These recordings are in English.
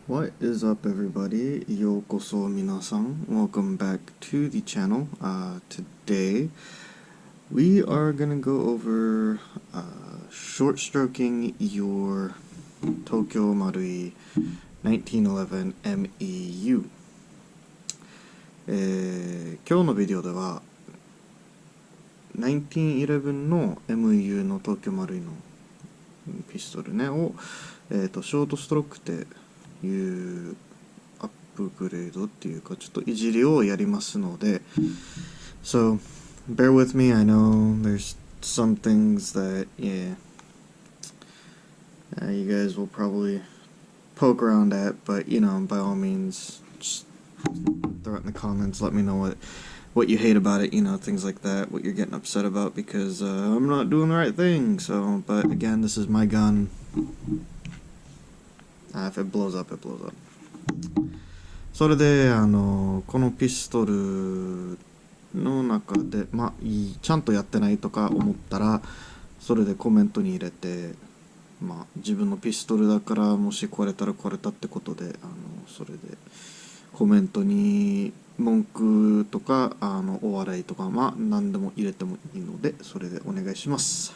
What is up, everybody? ようこそ皆さん. Welcome back to the channel. Today, we are gonna go over short stroking your Tokyo Marui 1911 MEU. 今日のビデオでは1911の MEU の東京マルイのピストルねを、ショートストロークっていうアップグレードっていうかちょっといじりをやりますので So bear with me. I know there's some things that you guys will probably poke around at, but by all means just throw it in the comments. Let me know what you hate about it, things like that, what you're getting upset about, because I'm not doing the right thing. So, but again, this is my gun. If it blows up, it blows up. それでこのピストルの中でちゃんとやってないとか思ったらそれでコメントに入れて自分のピストルだからもし壊れたら壊れたってことでそれでコメントに文句とかお笑いとか何でも入れてもいいのでそれでお願いします。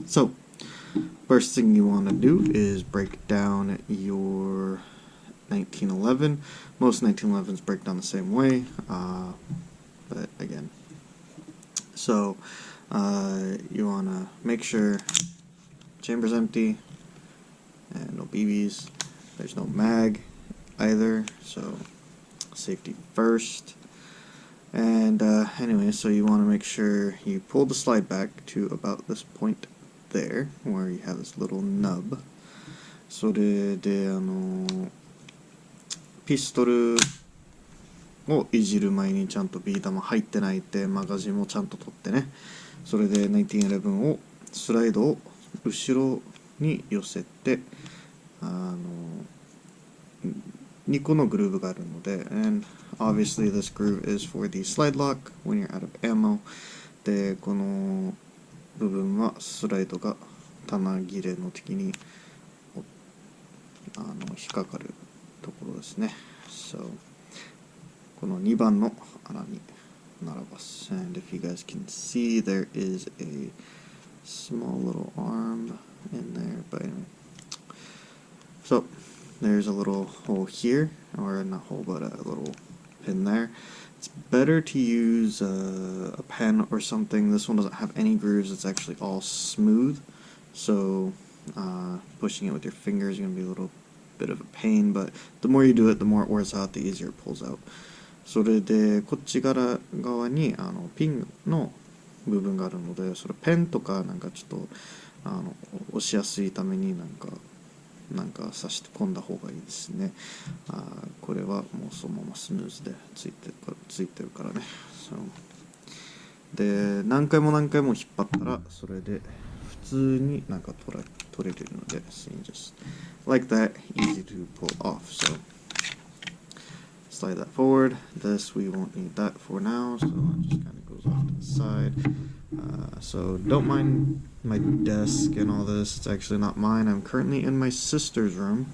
So first thing you want to do is break down your 1911. Most 1911s break down the same way, but again, so you want to make sure chamber's empty and no BBs. There's no mag either, so safety first. And anyway, so you want to make sure you pull the slide back to about this point there where you have this little nub. それでピストルをいじる前にちゃんとビー玉入ってないってマガジンもちゃんと取ってね。それで1911をスライドを後ろに寄せて2個のグルーブがあるので and obviously this groove is for the slide lock when you're out of ammo でこの部分はスライドが棚切れの時に引っかかるところですね。So この2番の穴に並ばす。And if you guys can see, there is a small little arm in there, but anyway. So there's a little hole here, or not hole, but a little pin there. It's better to use a pen or something. This one doesn't have any grooves. It's actually all smooth. So pushing it with your fingers is going to be a little bit of a pain. But the more you do it, the more it wears out, the easier it pulls out. それでこっち側にピンの部分があるので、それペンとかなんかちょっと押しやすいためになんか差し込んだ方がいいですね。これはもうそのままスムーズでついてるからね。で何回も引っ張ったらそれで普通になんか取れるので so just like that, easy to pull off. So slide that forward. This we won't need that for now, so it just kind of goes off to the side. So don't mind my desk and all this. It's actually not mine. I'm currently in my sister's room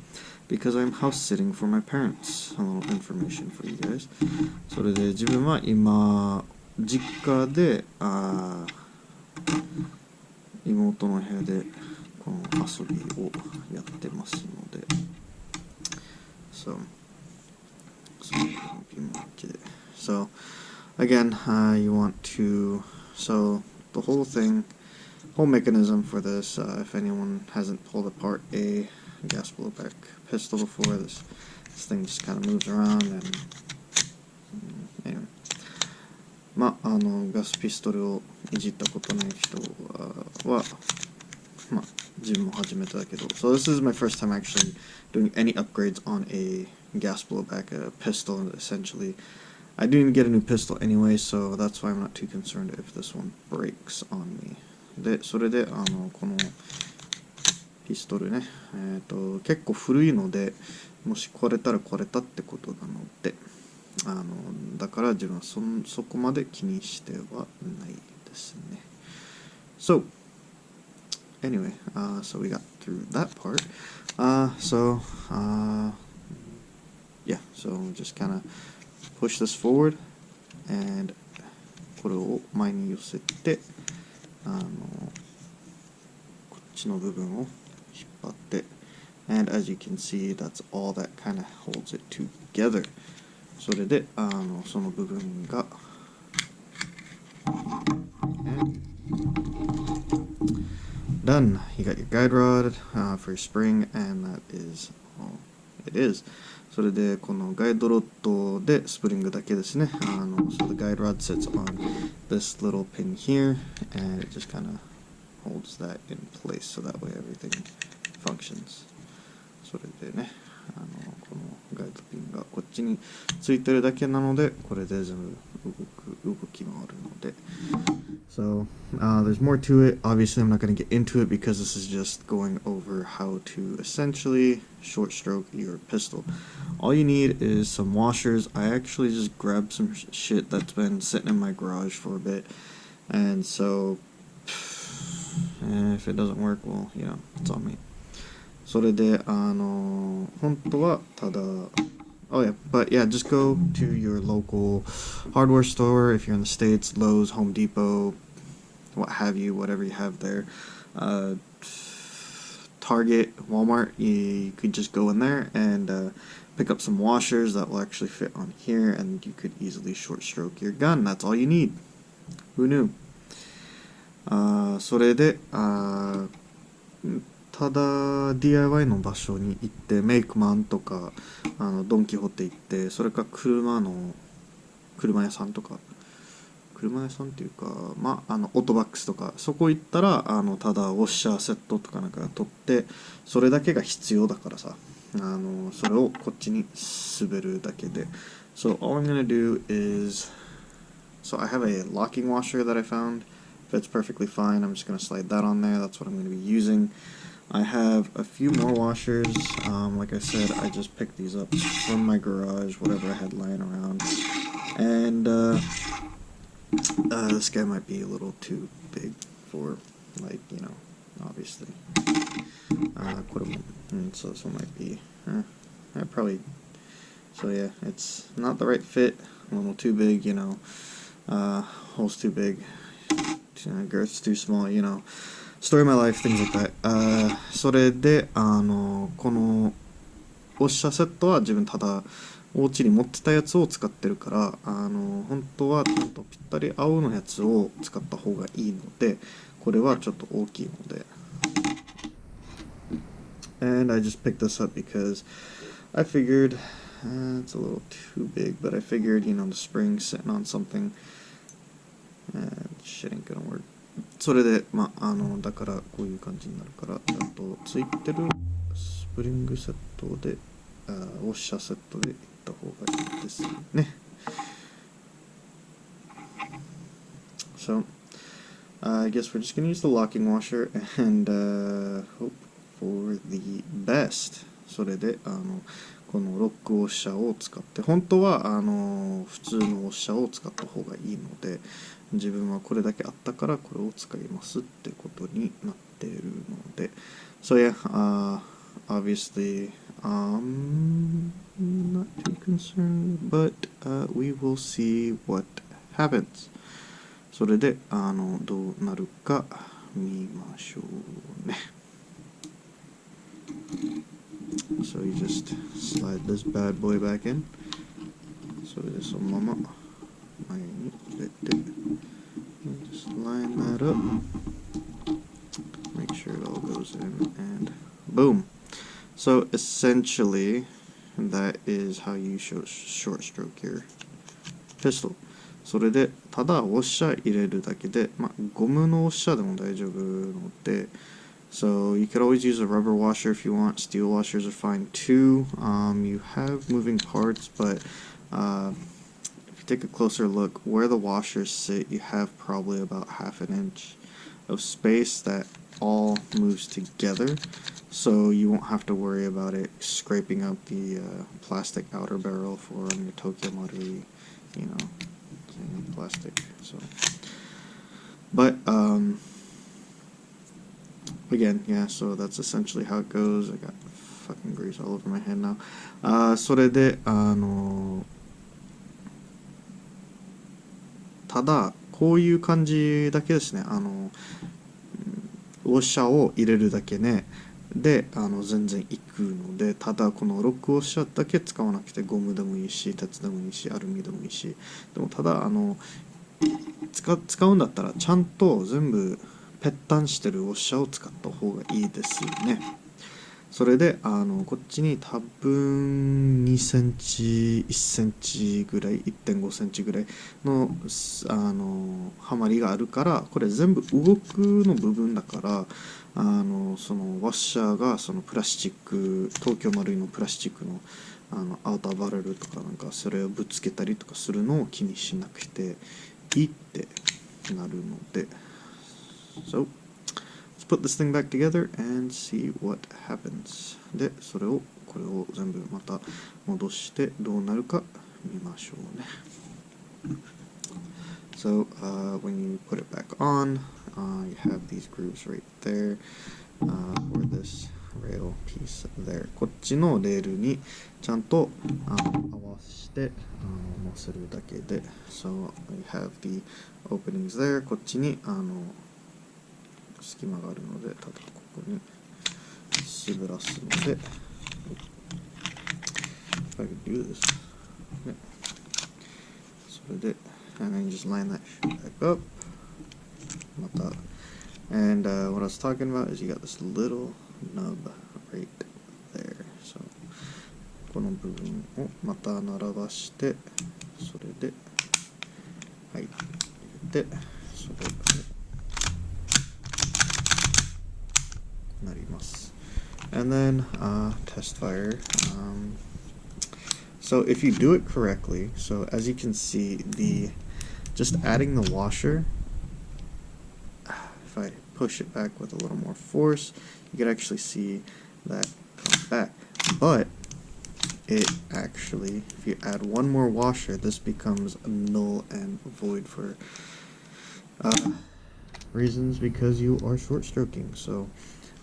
because I'm house sitting for my parents. A little information for you guys. それで自分は今実家で妹の部屋でこの遊びをやってますので So again, you want to the whole mechanism for this, if anyone hasn't pulled apart a gas blowback pistol before, this thing just kind of moves around and anyway. ガスピストルをいじったことない人は自分も初めてだけど So this is my first time actually doing any upgrades on a gas blowback, a pistol essentially. I didn't get a new pistol anyway, so that's why I'm not too concerned if this one breaks on me. で、それでこのピストルね、結構古いので、もし壊れたら壊れたってことなので、だから自分はそこまで気にしてはないですね。So anyway, so we got through that part. yeah, so just kind of push this forward, and これを前に寄せて、こっちの部分を引っ張って、and as you can see, that's all that kind of holds it together. それでその部分がDone. You got your guide rod for your spring, and that is all it is. それでこのガイドロッドでスプリングだけですね。So the guide rod sits on this little pin here, and it just kind of holds that in place, so that way everything functions. それでね、このガイドピンがこっちについてるだけなので、これで全部動き回るので。So there's more to it. Obviously, I'm not going to get into it because this is just going over how to essentially short stroke your pistol. All you need is some washers. I actually just grabbed some shit that's been sitting in my garage for a bit, and so if it doesn't work, well, you know, it's on me. それで本当はただOh yeah, but yeah, just go to your local hardware store if you're in the States, Lowe's, Home Depot, what have you, whatever you have there. Target, Walmart, you could just go in there and pick up some washers that will actually fit on here, and you could easily short stroke your gun. That's all you need. Who knew? それでただ DIY の場所に行ってメイクマンとかドン・キホーテ行って、それか車屋さんとか車屋さんっていうかオートバックスとかそこ行ったらただウォッシャーセットとかなんか取ってそれだけが必要だからさそれをこっちに滑るだけで So all I'm gonna do is So I have a locking washer that I found. Fits perfectly fine. I'm just gonna slide that on there. That's what I'm gonna be using. I have a few more washers. Like I said, I just picked these up from my garage, whatever I had lying around. And this guy might be a little too big for, like, you know, obviously. So this one might be, probably, so yeah, it's not the right fit, a little too big, you know, hole's too big, girth's too small, you know. Story of my life, things like that. それでこのウォッシャーセットは自分ただお家に持ってたやつを使ってるから本当はちゃんとぴったり青のやつを使った方がいいのでこれはちょっと大きいので And I just picked this up because I figured it's a little too big, but I figured, you know, the spring sitting on something shit ain't gonna work. それでだからこういう感じになるからちゃんとついてるスプリングセットでウォッシャーセットでいった方がいいですね。So I guess we're just gonna use the locking washer and hope for the best. それでこのロックウォッシャーを使って本当は普通のウォッシャーを使った方がいいので自分はこれだけあったからこれを使いますってことになっているので So yeah, obviously I'm not too concerned, but we will see what happens. それでどうなるか見ましょうね。So you just slide this bad boy back in. それでそのまま前に入れて just line that up. Make sure it all goes in and boom. So essentially that is how you short stroke your pistol. それでただウォッシャー入れるだけでゴムのウォッシャーでも大丈夫のでSo you could always use a rubber washer if you want. Steel washers are fine too. You have moving parts, but if you take a closer look, where the washers sit, you have probably about half an inch of space that all moves together. So you won't have to worry about it scraping out the plastic outer barrel for your Tokyo Marui, you know, plastic. So, but again, yeah, so that's essentially how it goes. I got fucking grease grease all over my hand now. それでただこういう感じだけですね。ウォッシャーを入れるだけねで全然いくので、ただこのロックウォッシャーだけ使わなくて、ゴムでもいいし鉄でもいいしアルミでもいいし、でもただ使うんだったらちゃんと全部ぺったんしてるウォッシャーを使った方がいいですね。それでこっちに多分2センチ1センチぐらい 1.5 センチぐらいのハマりがあるから、これ全部動くの部分だから、そのウォッシャーがそのプラスチック、東京マルイのプラスチックのアウターバレルとかなんかそれをぶつけたりとかするのを気にしなくていいってなるので、So let's put this thing back together and see what happens. でこれを全部また戻してどうなるか見ましょうね。So when you put it back on, you have these grooves right there for this rail piece there. こっちのレールにちゃんと合わせて乗せるだけで、So we have the openings there. こっちに隙間があるので、ただここに滑らすので、If I could do this. ね、それでAnd then you just line that shit back up. And what I was talking about is you got this little nub right there. So この部分をまた並ばして、それではい入れて、それでなります。And then test fire. So if you do it correctly, so as you can see, just adding the washer, if I push it back with a little more force, you can actually see that come back. But it actually, if you add one more washer, this becomes null and void for reasons because you are short stroking. So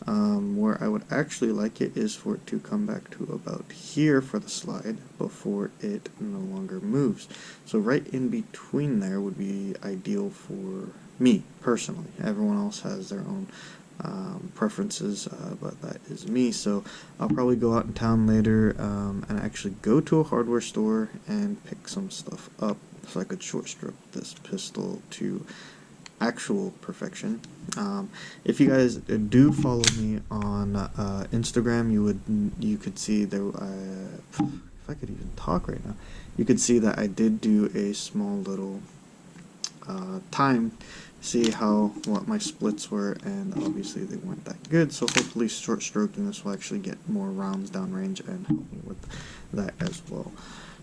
where I would actually like it is for it to come back to about here for the slide before it no longer moves. So right in between there would be ideal for me personally. Everyone else has their own preferences, but that is me. So I'll probably go out in town later and actually go to a hardware store and pick some stuff up so I could short stroke this pistol to actual perfection. If you guys do follow me on Instagram, you could see there. If I could even talk right now, you could see that I did do a small little time, see what my splits were, and obviously they weren't that good. So hopefully, short stroking this will actually get more rounds downrange and help me with that as well.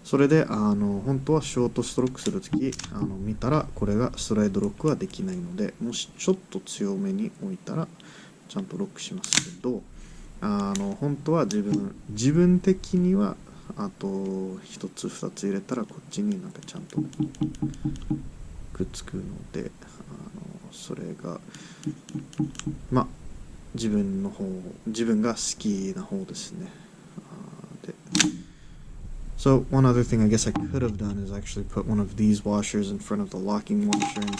それで本当はショートストロークするとき見たらこれがスライドロックはできないので、もしちょっと強めに置いたらちゃんとロックしますけど、本当は自分的にはあと1つ2つ入れたらこっちになんかちゃんとくっつくので、それがまあ自分が好きな方ですね。でSo one other thing I guess I could have done is actually put one of these washers in front of the locking washer and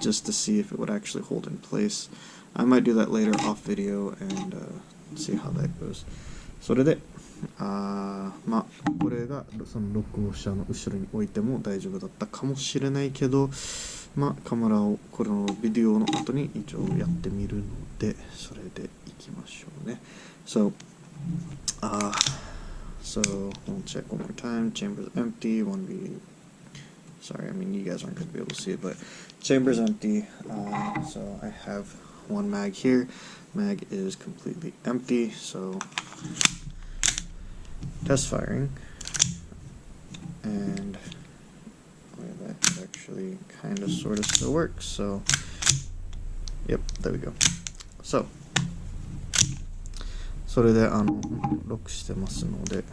just to see if it would actually hold in place. I might do that later off video and see how that goes. それでまあこれがそのロックウォッシャーの後ろに置いても大丈夫だったかもしれないけど、まあカメラをこのビデオの後に一応やってみるので、それでいきましょうね。So we'll check one more time. Chamber's empty. Sorry, I mean you guys aren't going to be able to see it, but chamber's empty. So I have one mag here. Mag is completely empty. So test firing, and that actually kind of sort of still works. So yep, there we go. Soそれでロックしてますので、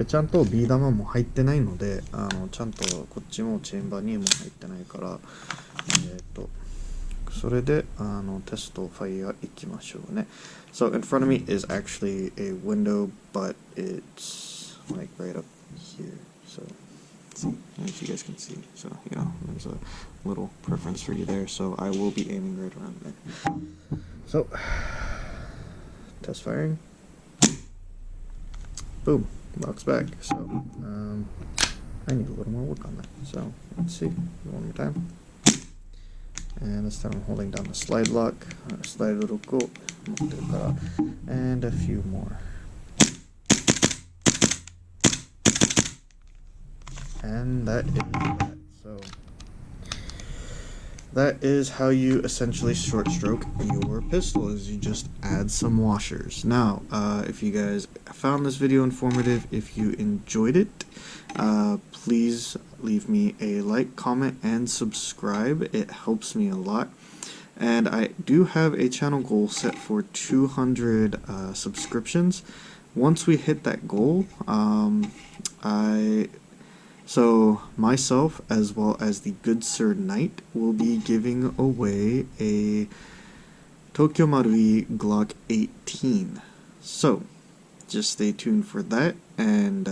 ちゃんとビー玉も入ってないのでちゃんとこっちもチェンバーにも入ってないからそれでテストファイヤー行きましょうね。So in front of me is actually a window, but it's like right up here. So let's see if you guys can see. So there's a little preference for you there. So I will be aiming right around there. So test firing. Boom. Box back. So I need a little more work on that. So let's see. One more time. And this time I'm holding down the slide lock. Slide lockを持ってるから。And a few more. And that is that. So that is how you essentially short stroke your pistol, is you just add some washers. Now, if you guys found this video informative, if you enjoyed it, please leave me a like, comment, and subscribe. It helps me a lot. And I do have a channel goal set for 200 subscriptions. Once we hit that goal, so myself, as well as the Good Sir Knight, will be giving away a Tokyo Marui Glock 18. So just stay tuned for that, and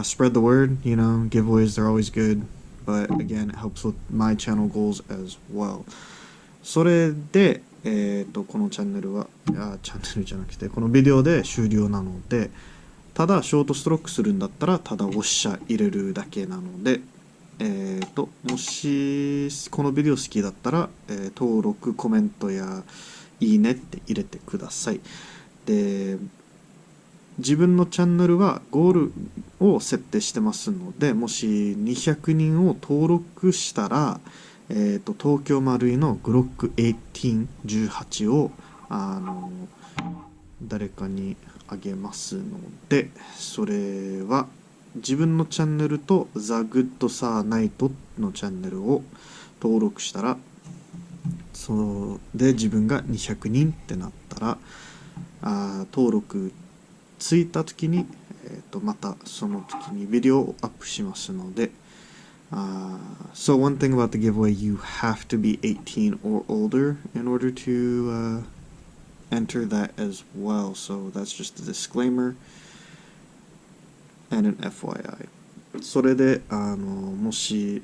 spread the word. You know, giveaways, they're always good, but again, it helps with my channel goals as well. それで、このチャンネルはチャンネルじゃなくてこのビデオで終了なので、ただショートストロークするんだったらただウォッシャー入れるだけなので、もしこのビデオ好きだったら、登録、コメントやいいねって入れてください。で、自分のチャンネルはゴールを設定してますので、もし200人を登録したら、東京マルイのグロック18を誰かにあげますので、それは自分のチャンネルとザ・グッド・サー・ナイトのチャンネルを登録したら、それで自分が200人ってなったら、登録ついた時に、またその時にビデオをアップしますので、so one thing about the giveaway, you have to be 18 or older in order to enter that as well. So that's just a disclaimer and an FYI. それでもし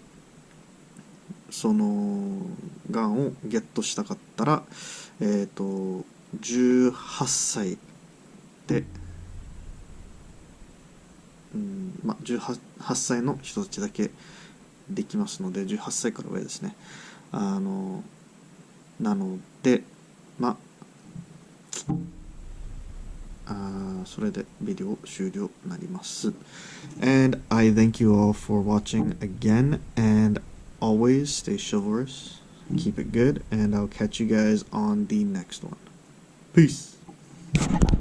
そのガンをゲットしたかったら、18歳で、18歳の人たちだけできますので、18歳から上ですね。なので、それでビデオ終了になります。And I thank you all for watching again, and always stay chivalrous, keep it good, and I'll catch you guys on the next one. Peace!